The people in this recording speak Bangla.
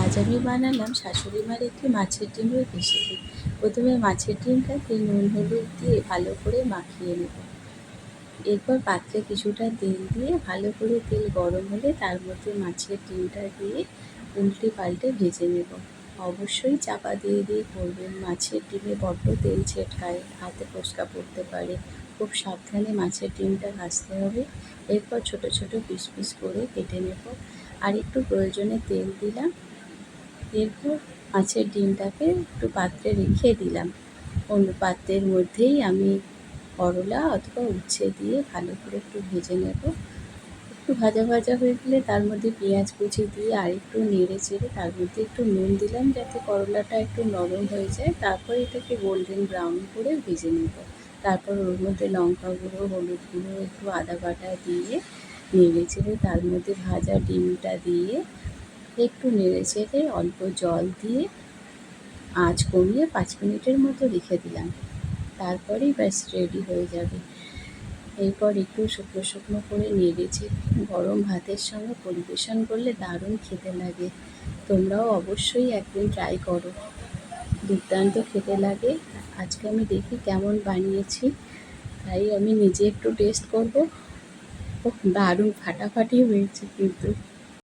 আজ আমি বানালাম শাশুড়ি মার একটি মাছের ডিমের রেসিপি। প্রথমে মাছের ডিমটাকে নুন হলুদ দিয়ে ভালো করে মাখিয়ে নেব। এরপর পাত্রে কিছুটা তেল দিয়ে ভালো করে তেল গরম হলে তার মধ্যে মাছের ডিমটা দিয়ে উল্টে পাল্টে ভেজে নেব। অবশ্যই চাপা দিয়ে দিয়ে করবেন, মাছের ডিমে বড্ড তেল ছেটকায়, হাতে ফোস্কা পড়তে পারে। খুব সাবধানে মাছের ডিমটা ভাজতে হবে। এরপর ছোট ছোট পিস পিস করে কেটে নেব। আর একটু প্রয়োজনে তেল দিলাম। এরপর মাছের ডিমটাকে একটু পাত্রে রেখে দিলাম। অন্য পাত্রের মধ্যেই আমি করলা অথবা উচ্ছে দিয়ে ভালো করে একটু ভেজে নেব। একটু ভাজা ভাজা হয়ে গেলে তার মধ্যে পেঁয়াজ কুচি দিয়ে আর একটু নেড়ে চেড়ে তার মধ্যে একটু নুন দিলাম যাতে করলাটা একটু নরম হয়ে যায়। তারপর এটাকে গোল্ডেন ব্রাউন করে ভেজে নেব। তারপর ওর মধ্যে লঙ্কা গুঁড়ো, হলুদ গুঁড়ো, একটু আদা বাটা দিয়ে নেড়ে চেড়ে তার মধ্যে ভাজা ডিমটা দিয়ে একটু নেড়ে চেড়ে অল্প জল দিয়ে আঁচ কমিয়ে 5 মিনিটের মতো রেখে দিলাম। তারপরেই ব্যাস রেডি হয়ে যাবে। এরপর একটু শুকনো শুকনো করে নেড়ে চেড়ে গরম ভাতের সঙ্গে পরিবেশন করলে দারুণ খেতে লাগে। তোমরাও অবশ্যই একদিন ট্রাই করো, দুর্দান্ত খেতে লাগে। আজকে আমি দেখি কেমন বানিয়েছি, তাই আমি নিজে একটু টেস্ট করব। দারুণ ফাটাফাটি হয়েছে কিন্তু।